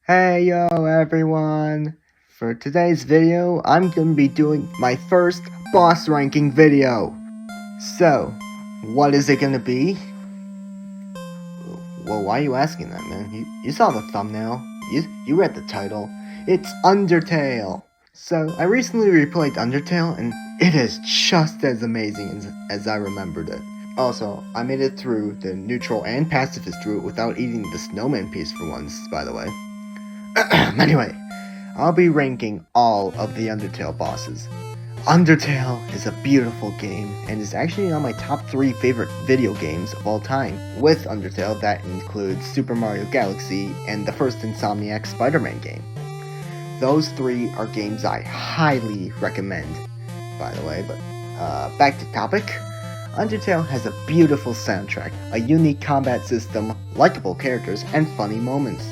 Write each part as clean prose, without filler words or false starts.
Hey yo everyone! For today's video, I'm gonna be doing my first boss ranking video. So, what is it gonna be? Well, why are you asking that, man? You saw the thumbnail. You read the title. It's Undertale! So, I recently replayed Undertale, and it is just as amazing as I remembered it. Also, I made it through the neutral and pacifist route without eating the snowman piece for once, by the way. Anyway, I'll be ranking all of the Undertale bosses. Undertale is a beautiful game and is actually on my top 3 favorite video games of all time. With Undertale, that includes Super Mario Galaxy and the first Insomniac Spider-Man game. Those 3 are games I highly recommend, by the way, but back to topic. Undertale has a beautiful soundtrack, a unique combat system, likable characters, and funny moments.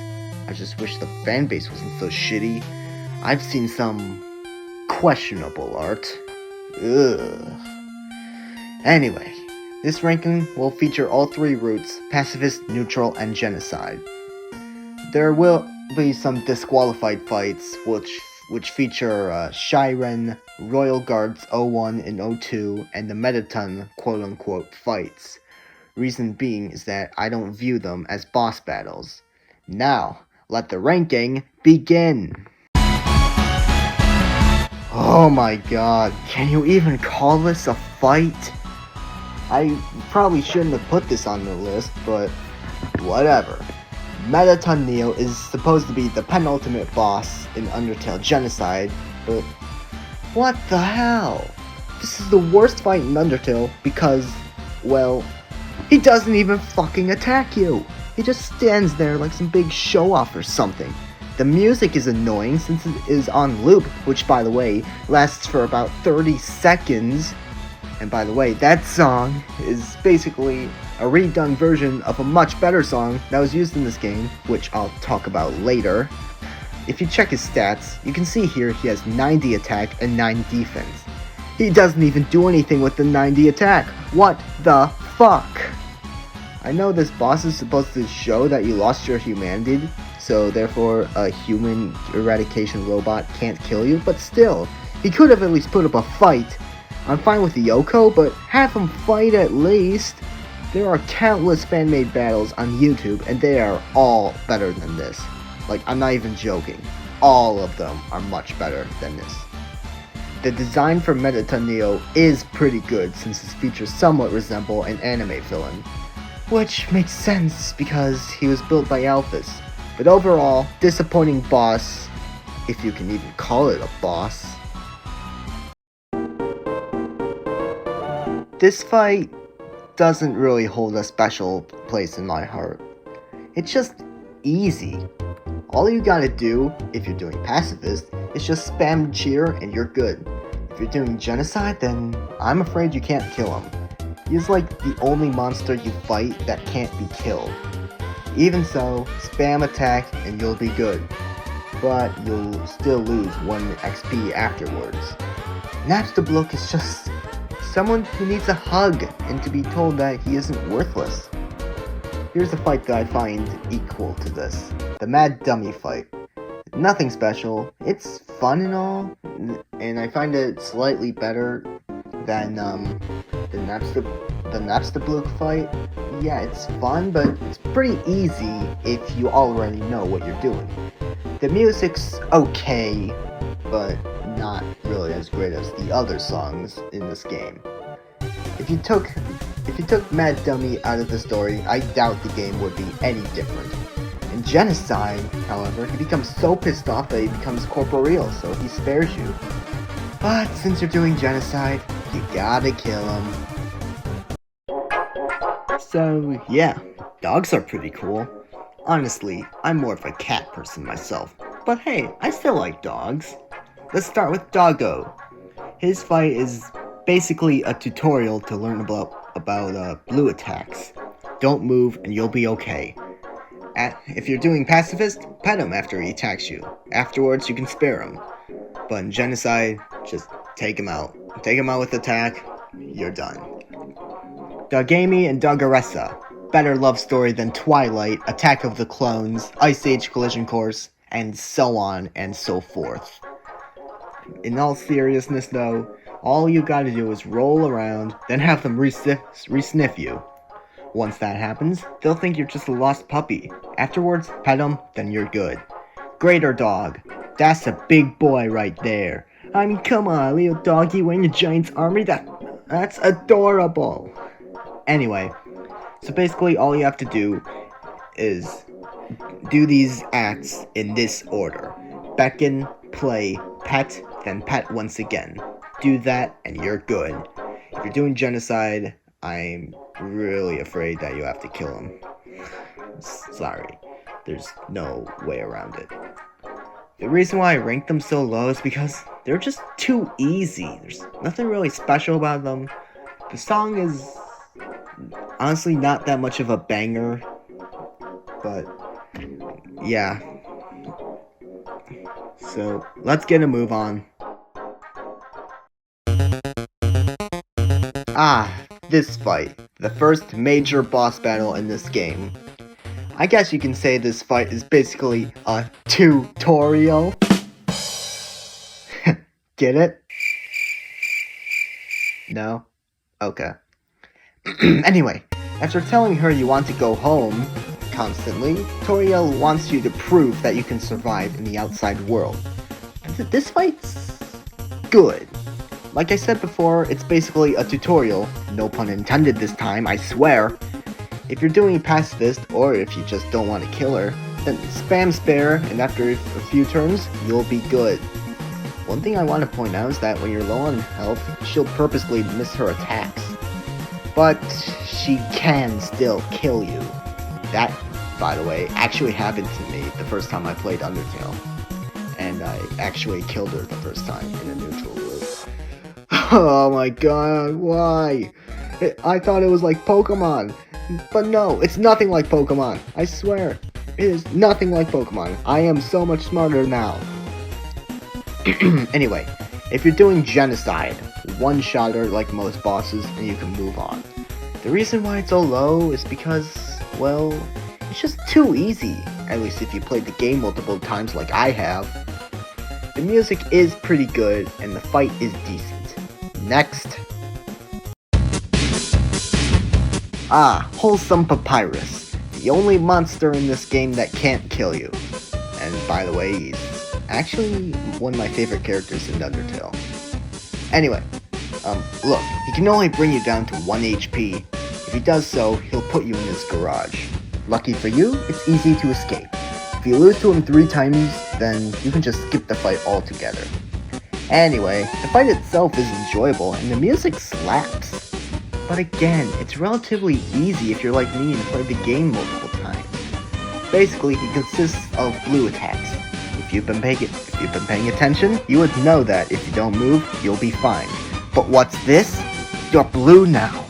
I just wish the fanbase wasn't so shitty. I've seen some questionable art. Ugh. Anyway, this ranking will feature all 3 routes: pacifist, neutral, and genocide. There will be some disqualified fights, which feature Shiren, Royal Guards 01 and 02, and the Metaton quote-unquote fights. Reason being is that I don't view them as boss battles. Now, let the ranking begin! Oh my god, can you even call this a fight? I probably shouldn't have put this on the list, but whatever. Metaton Neo is supposed to be the penultimate boss in Undertale Genocide, but what the hell? This is the worst fight in Undertale because, well, he doesn't even fucking attack you! He just stands there like some big show-off or something. The music is annoying since it is on loop, which, by the way, lasts for about 30 seconds. And by the way, that song is basically a redone version of a much better song that was used in this game, which I'll talk about later. If you check his stats, you can see here he has 90 attack and 9 defense. He doesn't even do anything with the 90 attack. What the fuck? I know this boss is supposed to show that you lost your humanity, so therefore a human eradication robot can't kill you, but still, he could have at least put up a fight. I'm fine with the Yoko, but have him fight at least. There are countless fan-made battles on YouTube, and they are all better than this. Like, I'm not even joking. All of them are much better than this. The design for Metaton Neo is pretty good, since his features somewhat resemble an anime villain. Which makes sense because he was built by Alphys. But overall, disappointing boss, if you can even call it a boss. This fight doesn't really hold a special place in my heart. It's just easy. All you gotta do, if you're doing pacifist, is just spam cheer and you're good. If you're doing genocide, then I'm afraid you can't kill him. He's like the only monster you fight that can't be killed. Even so, spam attack and you'll be good, but you'll still lose 1 XP afterwards. Napstablook is just someone who needs a hug and to be told that he isn't worthless. Here's a fight that I find equal to this. The Mad Dummy fight. Nothing special, it's fun and all, and I find it slightly better than the Napstablook fight. Yeah, it's fun, but it's pretty easy if you already know what you're doing. The music's okay, but not really as great as the other songs in this game. If you took Mad Dummy out of the story, I doubt the game would be any different. In Genocide, however, he becomes so pissed off that he becomes corporeal, so he spares you. But since you're doing Genocide, you gotta kill him. So yeah, dogs are pretty cool. Honestly, I'm more of a cat person myself, but hey, I still like dogs. Let's start with Doggo. His fight is basically a tutorial to learn about blue attacks. Don't move and you'll be okay. If you're doing pacifist, pet him after he attacks you. Afterwards, you can spare him. But in Genocide, just take him out. Take him out with attack, you're done. Dogami and Doggeressa. Better love story than Twilight, Attack of the Clones, Ice Age Collision Course, and so on and so forth. In all seriousness though, all you gotta do is roll around, then have them re-sniff you. Once that happens, they'll think you're just a lost puppy. Afterwards, pet them, then you're good. Greater dog. That's a big boy right there. I mean, come on, little doggy wearing a giant's armor, that's adorable. Anyway, so basically all you have to do is do these acts in this order. Beckon, play, pet, then pet once again. Do that and you're good. If you're doing genocide, I'm really afraid that you have to kill him. Sorry, there's no way around it. The reason why I rank them so low is because they're just too easy. There's nothing really special about them. The song is honestly not that much of a banger, but yeah. So let's get a move on. This fight. The first major boss battle in this game. I guess you can say this fight is basically a tutorial. Get it? No? Okay. Anyway, after telling her you want to go home constantly, Toriel wants you to prove that you can survive in the outside world. This fight's good. Like I said before, it's basically a tutorial, no pun intended this time, I swear. If you're doing pacifist, or if you just don't want to kill her, then spam spare, and after a few turns, you'll be good. One thing I want to point out is that when you're low on health, she'll purposely miss her attacks. But she can still kill you. That, by the way, actually happened to me the first time I played Undertale. And I actually killed her the first time in a neutral loop. Oh my god, why? I thought it was like Pokemon. But no, it's nothing like Pokemon. I swear. It is nothing like Pokemon. I am so much smarter now. Anyway, if you're doing genocide, one-shot her like most bosses and you can move on. The reason why it's so low is because, well, it's just too easy. At least if you played the game multiple times like I have. The music is pretty good and the fight is decent. Next. Wholesome Papyrus. The only monster in this game that can't kill you. And by the way, he's actually one of my favorite characters in Undertale. Anyway, look, he can only bring you down to 1 HP. If he does so, he'll put you in his garage. Lucky for you, it's easy to escape. If you lose to him 3 times, then you can just skip the fight altogether. Anyway, the fight itself is enjoyable and the music slaps. But again, it's relatively easy if you're like me and played the game multiple times. Basically, he consists of blue attacks. If you've been paying attention, you would know that if you don't move, you'll be fine. But what's this? You're blue now.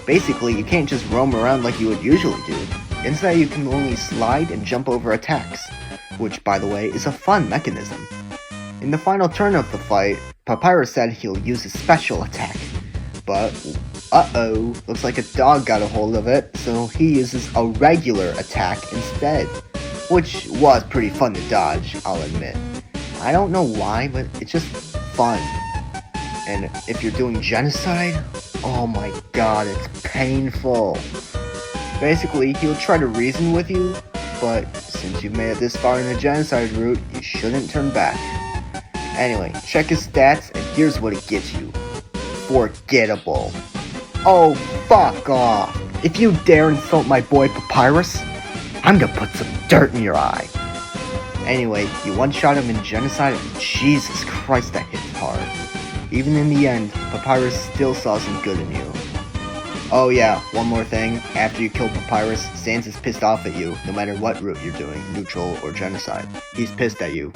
Basically, you can't just roam around like you would usually do. Instead, you can only slide and jump over attacks, which, by the way, is a fun mechanism. In the final turn of the fight, Papyrus said he'll use a special attack. But, looks like a dog got a hold of it, so he uses a regular attack instead. Which was pretty fun to dodge, I'll admit. I don't know why, but it's just fun. And if you're doing genocide, oh my god, it's painful. Basically, he'll try to reason with you, but since you've made it this far in the genocide route, you shouldn't turn back. Anyway, check his stats, and here's what it gets you. Forgettable. Oh, fuck off. If you dare insult my boy Papyrus, I'm gonna put some dirt in your eye. Anyway, you one-shot him in genocide, and Jesus Christ, that hits hard. Even in the end, Papyrus still saw some good in you. Oh yeah, one more thing. After you kill Papyrus, Sans is pissed off at you, no matter what route you're doing, neutral or genocide. He's pissed at you.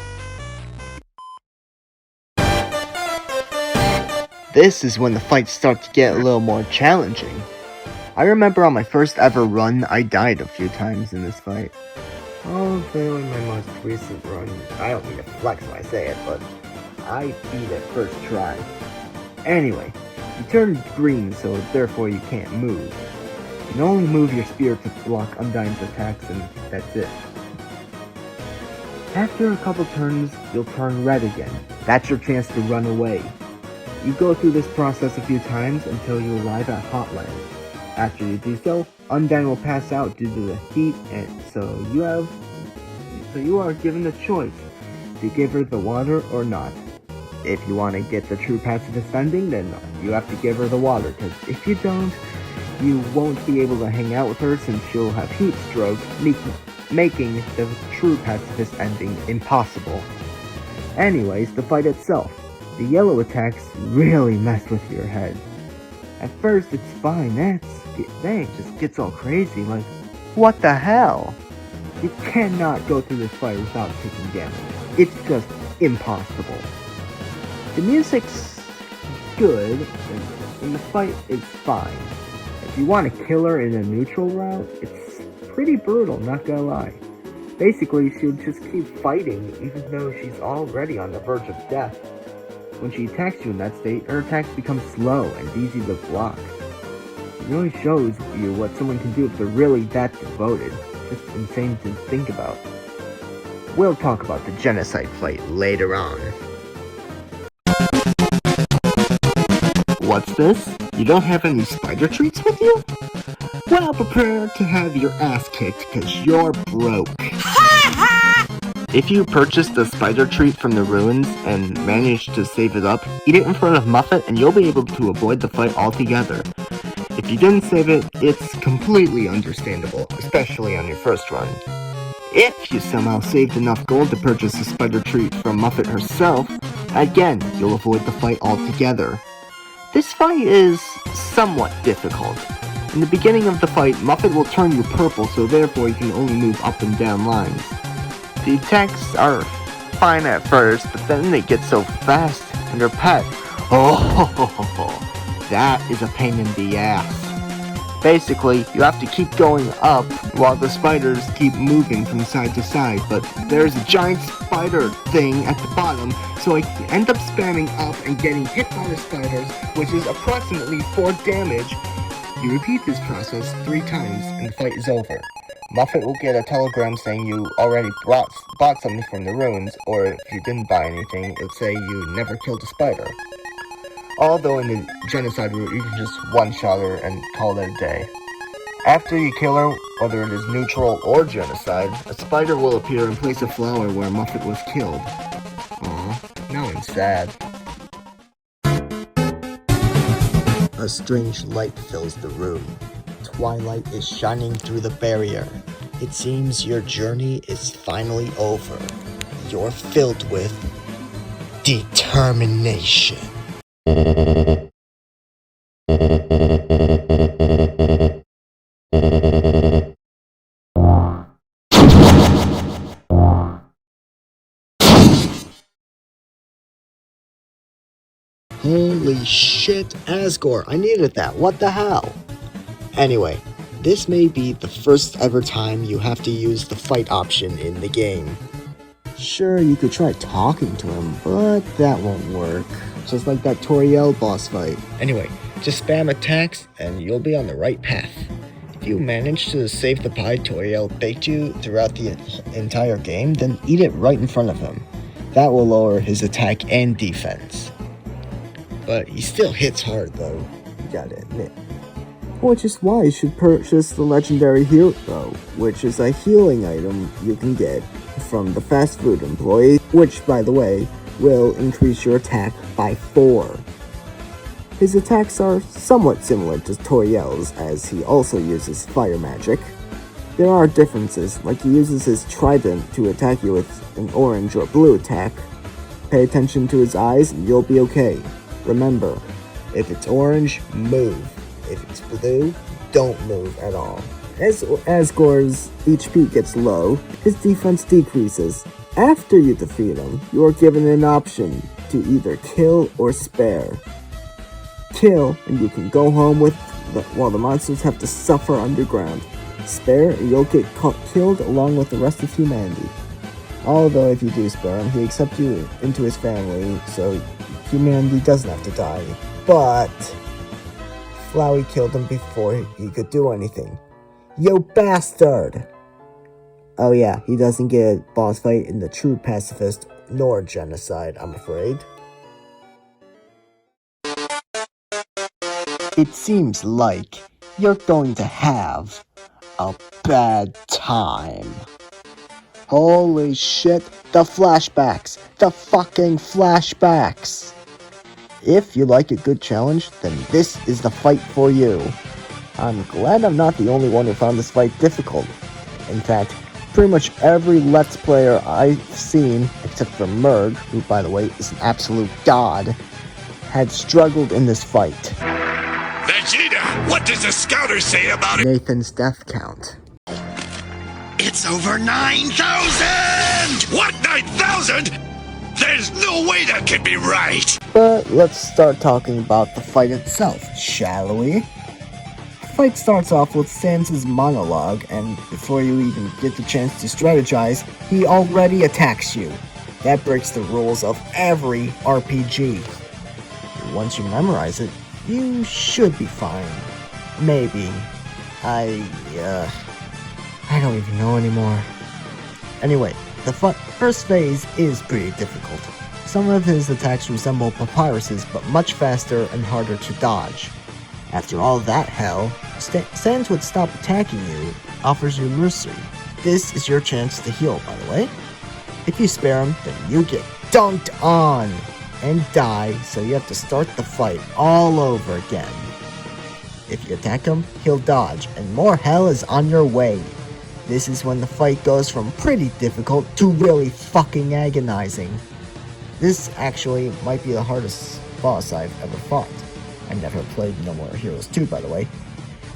This is when the fights start to get a little more challenging. I remember on my first ever run, I died a few times in this fight. Although in my most recent run, I don't mean to flex when I say it, but I beat it first try. Anyway, you turn green, so therefore you can't move. You can only move your spear to block Undyne's attacks, and that's it. After a couple turns, you'll turn red again. That's your chance to run away. You go through this process a few times until you arrive at Hotland. After you do so, Undyne will pass out due to the heat, and so you are given the choice to give her the water or not. If you want to get the true pacifist ending, then you have to give her the water, because if you don't, you won't be able to hang out with her since she'll have heat stroke, making the true pacifist ending impossible. Anyways, the fight itself. The yellow attacks really mess with your head. At first it's fine, then it just gets all crazy, like, what the hell? You cannot go through this fight without taking damage. It's just impossible. The music's good, and the fight is fine. If you want to kill her in a neutral route, it's pretty brutal, not gonna lie. Basically, she'll just keep fighting even though she's already on the verge of death. When she attacks you in that state, her attacks become slow and easy to block. It really shows you what someone can do if they're really that devoted. Just insane to think about. We'll talk about the genocide fight later on. What's this? You don't have any spider treats with you? Well, prepare to have your ass kicked because you're broke. If you purchase the spider treat from the ruins and manage to save it up, eat it in front of Muffet and you'll be able to avoid the fight altogether. If you didn't save it, it's completely understandable, especially on your first run. If you somehow saved enough gold to purchase the spider treat from Muffet herself, again, you'll avoid the fight altogether. This fight is somewhat difficult. In the beginning of the fight, Muffet will turn you purple, so therefore you can only move up and down lines. The attacks are fine at first, but then they get so fast, and your pet, that is a pain in the ass. Basically, you have to keep going up while the spiders keep moving from side to side, but there's a giant spider thing at the bottom, so I end up spamming up and getting hit by the spiders, which is approximately 4 damage. You repeat this process 3 times, and the fight is over. Muffet will get a telegram saying you already bought something from the ruins, or if you didn't buy anything, it'll say you never killed a spider. Although in the genocide route, you can just one-shot her and call it a day. After you kill her, whether it is neutral or genocide, a spider will appear and place a flower where Muffet was killed. Aw, now I'm sad. A strange light fills the room. Twilight is shining through the barrier. It seems your journey is finally over. You're filled with determination. Holy shit, Asgore, I needed that, what the hell? Anyway, this may be the first ever time you have to use the fight option in the game. Sure, you could try talking to him, but that won't work. Just like that Toriel boss fight. Anyway, just spam attacks and you'll be on the right path. If you manage to save the pie Toriel baked you throughout the entire game, then eat it right in front of him. That will lower his attack and defense. But he still hits hard though, you gotta admit. Which is why you should purchase the legendary hero, which is a healing item you can get from the fast food employee, which by the way, will increase your attack by 4. His attacks are somewhat similar to Toriel's, as he also uses fire magic. There are differences, like he uses his trident to attack you with an orange or blue attack. Pay attention to his eyes and you'll be okay. Remember, if it's orange, move. If it's blue, don't move at all. As Asgore's HP gets low, his defense decreases. After you defeat him, you are given an option to either kill or spare. Kill, and you can go home while the monsters have to suffer underground. Spare, and you'll get killed along with the rest of humanity. Although if you do spare him, he accepts you into his family, so humanity doesn't have to die. But Flowey killed him before he could do anything. Yo bastard! Oh yeah, he doesn't get a boss fight in the true pacifist nor genocide, I'm afraid. It seems like you're going to have a bad time. Holy shit, the flashbacks! The fucking flashbacks! If you like a good challenge, then this is the fight for you. I'm glad I'm not the only one who found this fight difficult. In fact, pretty much every Let's Player I've seen, except for Merg, who by the way is an absolute god, had struggled in this fight. Vegeta, what does the scouter say about it? Nathan's death count. It's over 9,000! What, 9,000? There's no way that can be right! But let's start talking about the fight itself, shall we? The fight starts off with Sans' monologue, and before you even get the chance to strategize, he already attacks you. That breaks the rules of every RPG. Once you memorize it, you should be fine. Maybe. I don't even know anymore. Anyway, the first phase is pretty difficult. Some of his attacks resemble Papyrus's, but much faster and harder to dodge. After all that hell, Sans would stop attacking you, offers you mercy. This is your chance to heal, by the way. If you spare him, then you get dunked on and die, so you have to start the fight all over again. If you attack him, he'll dodge, and more hell is on your way. This is when the fight goes from pretty difficult to really fucking agonizing. This actually might be the hardest boss I've ever fought. I never played No More Heroes 2, by the way.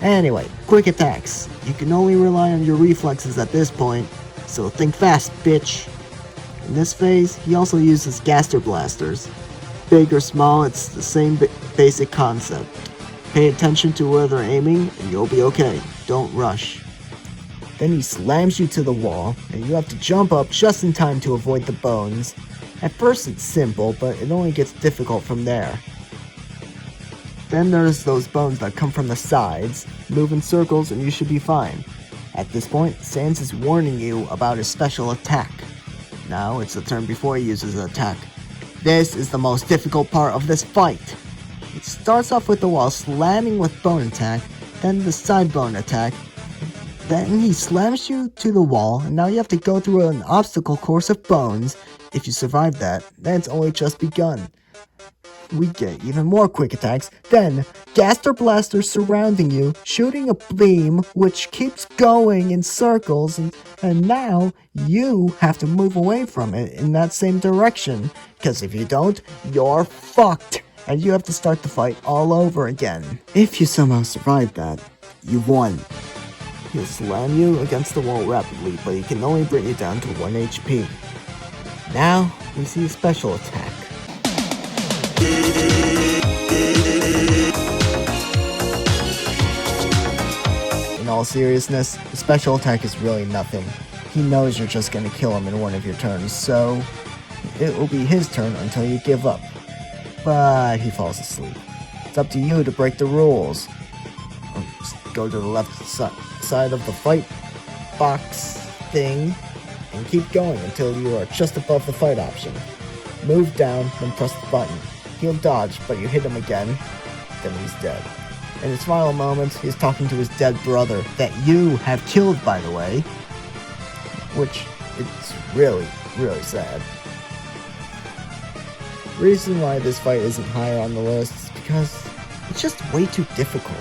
Anyway, quick attacks. You can only rely on your reflexes at this point, so think fast, bitch. In this phase, he also uses Gaster Blasters. Big or small, it's the same basic concept. Pay attention to where they're aiming, and you'll be okay. Don't rush. Then he slams you to the wall, and you have to jump up just in time to avoid the bones. At first it's simple, but it only gets difficult from there. Then there's those bones that come from the sides. Move in circles and you should be fine. At this point, Sans is warning you about his special attack. Now it's the turn before he uses the attack. This is the most difficult part of this fight. It starts off with the wall slamming with bone attack, then the side bone attack. Then he slams you to the wall, and now you have to go through an obstacle course of bones. If you survive that, then it's only just begun. We get even more quick attacks, then Gaster Blasters surrounding you, shooting a beam which keeps going in circles, and now you have to move away from it in that same direction, because if you don't, you're fucked, and you have to start the fight all over again. If you somehow survive that, you've won. He'll slam you against the wall rapidly, but he can only bring you down to 1 HP. Now, we see a special attack. In all seriousness, the special attack is really nothing. He knows you're just gonna kill him in one of your turns, so it will be his turn until you give up. But he falls asleep. It's up to you to break the rules. Just go to the left side of the fight box thing and keep going until you are just above the fight option. Move down, then press the button. He'll dodge, but you hit him again, then he's dead. In his final moments, he's talking to his dead brother that you have killed, by the way, which it's really, really sad. The reason why this fight isn't higher on the list is because it's just way too difficult.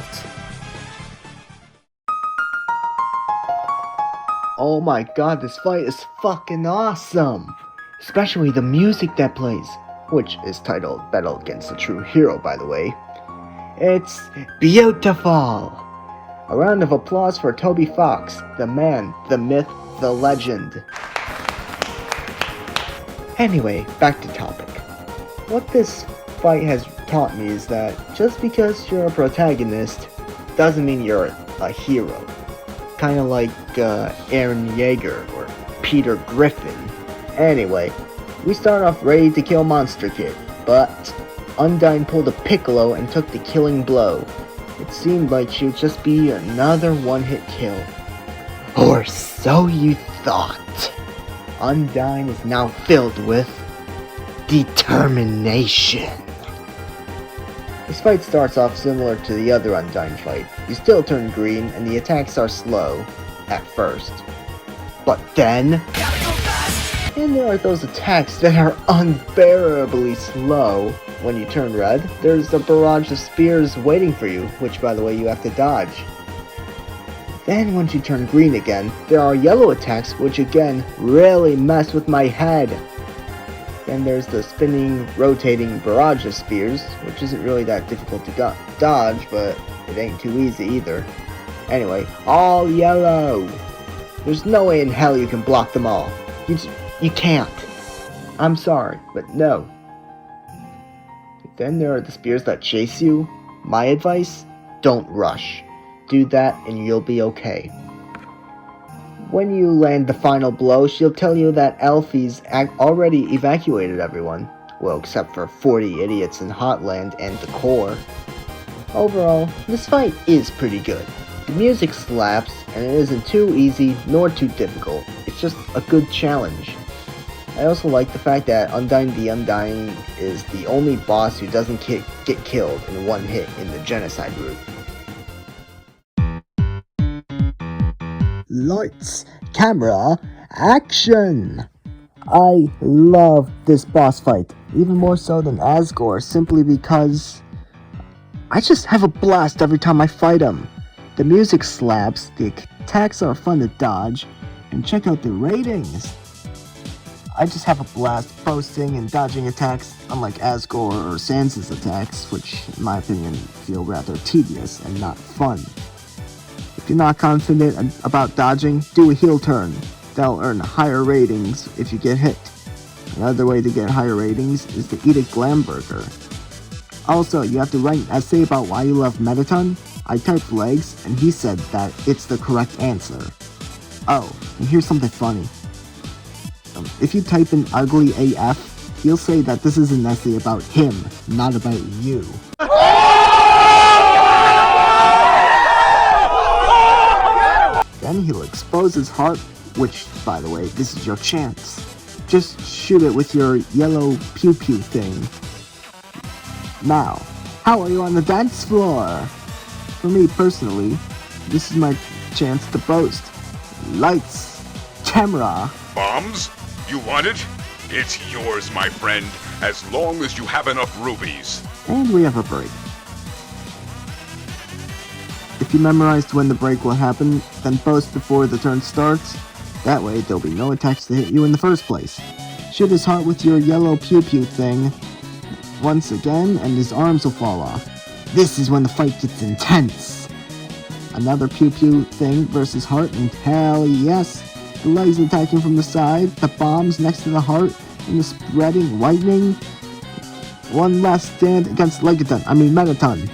Oh my god, this fight is fucking awesome! Especially the music that plays, which is titled Battle Against the True Hero, by the way. It's beautiful! A round of applause for Toby Fox, the man, the myth, the legend. Anyway, back to topic. What this fight has taught me is that just because you're a protagonist doesn't mean you're a hero. Kinda like Eren Yeager or Peter Griffin. Anyway, we start off ready to kill Monster Kid, but Undyne pulled a Piccolo and took the killing blow. It seemed like she would just be another one-hit kill. Or so you thought. Undyne is now filled with determination. This fight starts off similar to the other Undyne fight. You still turn green and the attacks are slow at first. But then there are those attacks that are unbearably slow. When you turn red, there's a barrage of spears waiting for you, which by the way you have to dodge. Then once you turn green again, there are yellow attacks which again really mess with my head. Then there's the spinning, rotating barrage of spears, which isn't really that difficult to dodge, but it ain't too easy either. Anyway, all yellow. There's no way in hell you can block them all. You can't. I'm sorry, but no. Then there are the spears that chase you. My advice, don't rush. Do that and you'll be okay. When you land the final blow, she'll tell you that Alfie's already evacuated everyone. Well, except for 40 idiots in Hotland and the core. Overall, this fight is pretty good. The music slaps, and it isn't too easy nor too difficult. It's just a good challenge. I also like the fact that Undyne the Undying is the only boss who doesn't get killed in one hit in the genocide route. Lights, camera, action! I love this boss fight, even more so than Asgore, simply because I just have a blast every time I fight him. The music slaps, the attacks are fun to dodge, and check out the ratings. I just have a blast posting and dodging attacks, unlike Asgore or Sans' attacks, which in my opinion feel rather tedious and not fun. If you're not confident about dodging, do a heel turn. They'll earn higher ratings if you get hit. Another way to get higher ratings is to eat a Glamburger. Also, you have to write an essay about why you love Mettaton. I typed legs, and he said that it's the correct answer. Oh, and here's something funny. If you type in ugly AF, he'll say that this is an essay about him, not about you. Then he'll expose his heart, which, by the way, this is your chance. Just shoot it with your yellow pew-pew thing. Now, how are you on the dance floor? For me personally, this is my chance to boast. Lights, camera. Bombs? You want it? It's yours, my friend, as long as you have enough rubies. And we have a break. If you memorized when the break will happen, then boast before the turn starts. That way, there'll be no attacks to hit you in the first place. Shoot his heart with your yellow pew-pew thing once again, and his arms will fall off. This is when the fight gets intense. Another pew-pew thing versus heart, and hell yes, the legs attacking from the side, the bombs next to the heart, and the spreading lightning. One last stand against Mettaton.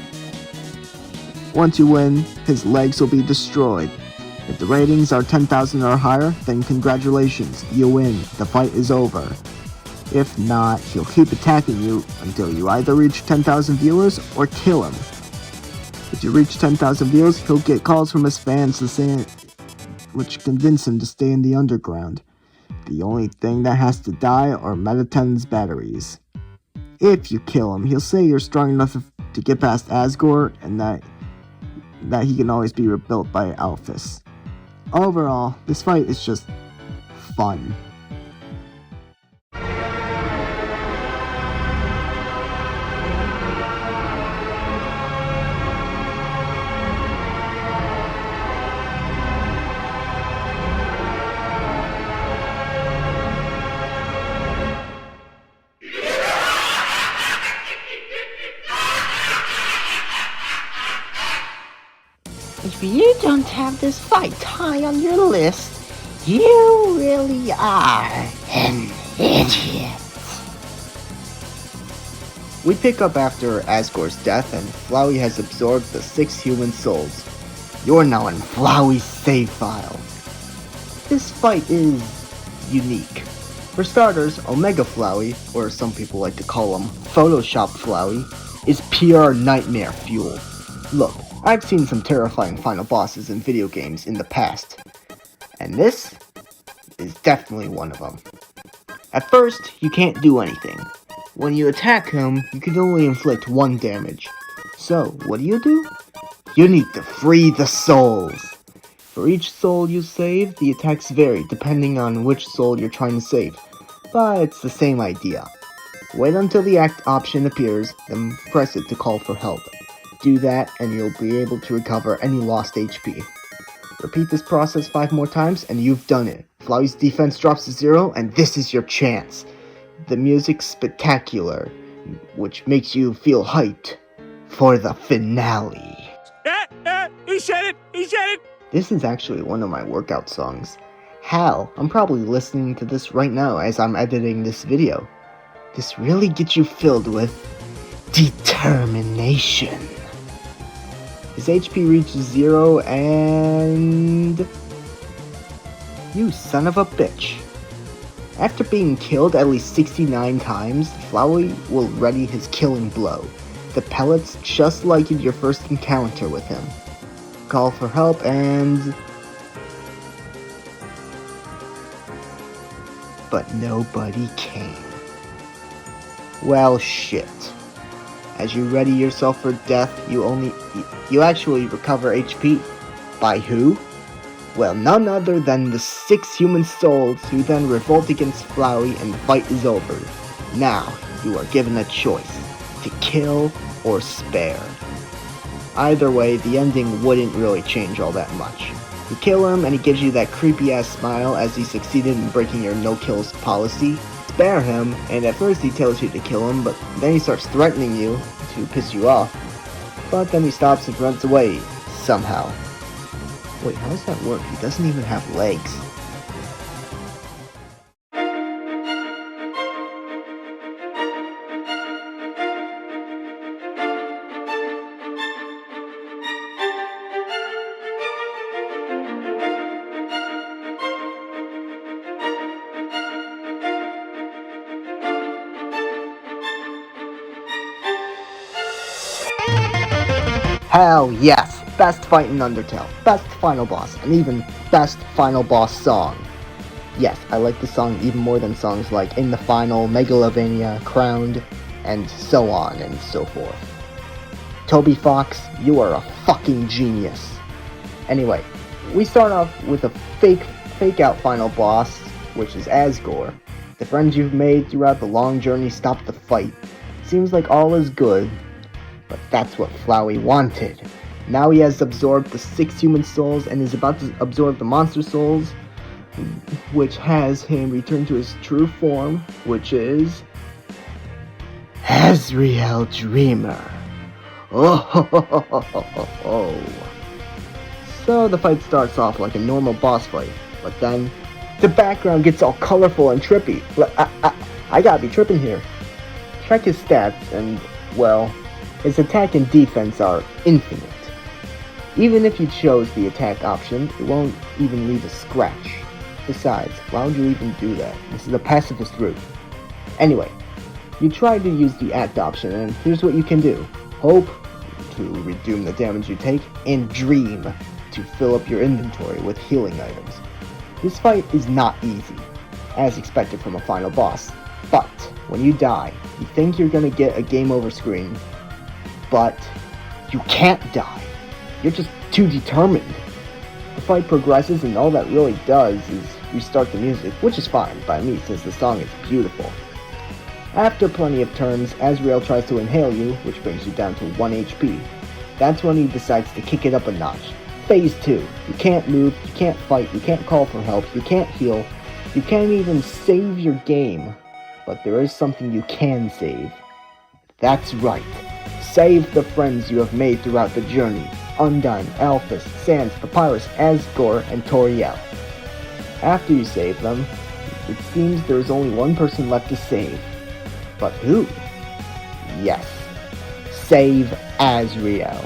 Once you win, his legs will be destroyed. If the ratings are 10,000 or higher, then congratulations, you win, the fight is over. If not, he'll keep attacking you until you either reach 10,000 viewers or kill him. If you reach 10,000 views, he'll get calls from his fans which convince him to stay in the underground. The only thing that has to die are Mettaton's batteries. If you kill him, he'll say you're strong enough to get past Asgore and that he can always be rebuilt by Alphys. Overall, this fight is just fun. If you don't have this fight high on your list, you really are an idiot. We pick up after Asgore's death, and Flowey has absorbed the 6 human souls. You're now in Flowey's save file. This fight is unique. For starters, Omega Flowey, or some people like to call him Photoshop Flowey, is pure nightmare fuel. Look, I've seen some terrifying final bosses in video games in the past. And this is definitely one of them. At first, you can't do anything. When you attack him, you can only inflict 1 damage. So, what do? You need to free the souls. For each soul you save, the attacks vary depending on which soul you're trying to save, but it's the same idea. Wait until the act option appears, then press it to call for help. Do that and you'll be able to recover any lost HP. Repeat this process 5 more times and you've done it. Flowey's defense drops to 0 and this is your chance. The music's spectacular, which makes you feel hyped for the finale. He said it! This is actually one of my workout songs. Hell, I'm probably listening to this right now as I'm editing this video. This really gets you filled with determination. His HP reaches 0 and... You son of a bitch. After being killed at least 69 times, Flowey will ready his killing blow. The pellets just like in your first encounter with him. Call for help and... But nobody came. Well, shit. As you ready yourself for death, you actually recover HP. By who? Well, none other than the 6 human souls who then revolt against Flowey and the fight is over. Now, you are given a choice. To kill or spare. Either way, the ending wouldn't really change all that much. You kill him and he gives you that creepy ass smile as he succeeded in breaking your no-kills policy. Spare him, and at first he tells you to kill him, but then he starts threatening you to piss you off. But then he stops and runs away, somehow. Wait, how does that work? He doesn't even have legs. Hell yes! Best fight in Undertale, best final boss, and even best final boss song. Yes, I like the song even more than songs like In the Final, Megalovania, Crowned, and so on and so forth. Toby Fox, you are a fucking genius. Anyway, we start off with a fake out final boss, which is Asgore. The friends you've made throughout the long journey stop the fight. Seems like all is good, but that's what Flowey wanted. Now he has absorbed the 6 human souls and is about to absorb the monster souls, which has him return to his true form, which is... Azrael Dreamer. Oh. So the fight starts off like a normal boss fight, but then the background gets all colorful and trippy. I gotta be tripping here. Check his stats and, well, his attack and defense are infinite. Even if you chose the attack option, it won't even leave a scratch. Besides, why would you even do that? This is a pacifist route. Anyway, you try to use the act option, and here's what you can do. Hope to redeem the damage you take, and dream to fill up your inventory with healing items. This fight is not easy, as expected from a final boss, but when you die, you think you're gonna get a game over screen, but you can't die. You're just too determined. The fight progresses and all that really does is restart the music, which is fine by me since the song is beautiful. After plenty of turns, Azrael tries to inhale you, which brings you down to 1 HP. That's when he decides to kick it up a notch. Phase 2. You can't move, you can't fight, you can't call for help, you can't heal, you can't even save your game. But there is something you can save. That's right. Save the friends you have made throughout the journey. Undyne, Alphys, Sans, Papyrus, Asgore, and Toriel. After you save them, it seems there is only one person left to save. But who? Yes. Save Azrael.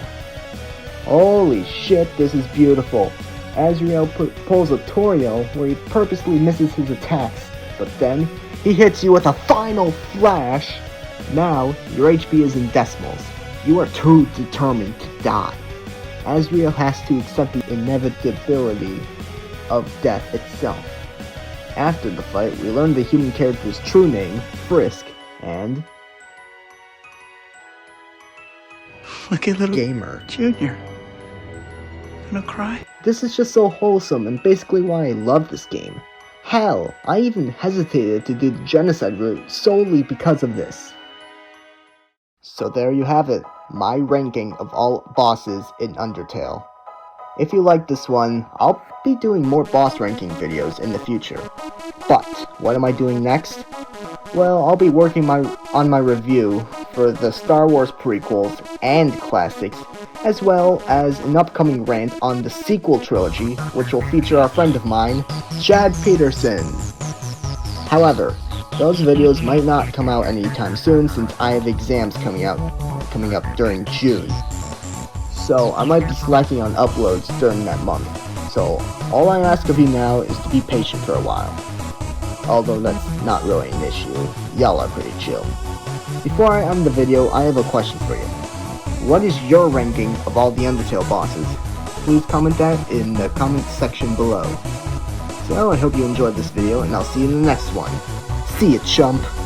Holy shit, this is beautiful. Azrael pulls a Toriel where he purposely misses his attacks, but then he hits you with a final flash. Now, your HP is in decimals. You are too determined to die. Azrael has to accept the inevitability of death itself. After the fight, we learn the human character's true name, Frisk, and Look at little Gamer. Junior. Gonna cry? This is just so wholesome and basically why I love this game. Hell, I even hesitated to do the genocide route solely because of this. So there you have it, my ranking of all bosses in Undertale. If you like this one, I'll be doing more boss ranking videos in the future. But, what am I doing next? Well, I'll be working on my review for the Star Wars prequels and classics, as well as an upcoming rant on the sequel trilogy, which will feature a friend of mine, Chad Peterson. However, those videos might not come out anytime soon since I have exams coming up during June. So I might be slacking on uploads during that month. So all I ask of you now is to be patient for a while. Although that's not really an issue, y'all are pretty chill. Before I end the video, I have a question for you. What is your ranking of all the Undertale bosses? Please comment that in the comment section below. So I hope you enjoyed this video, and I'll see you in the next one. See ya, chump!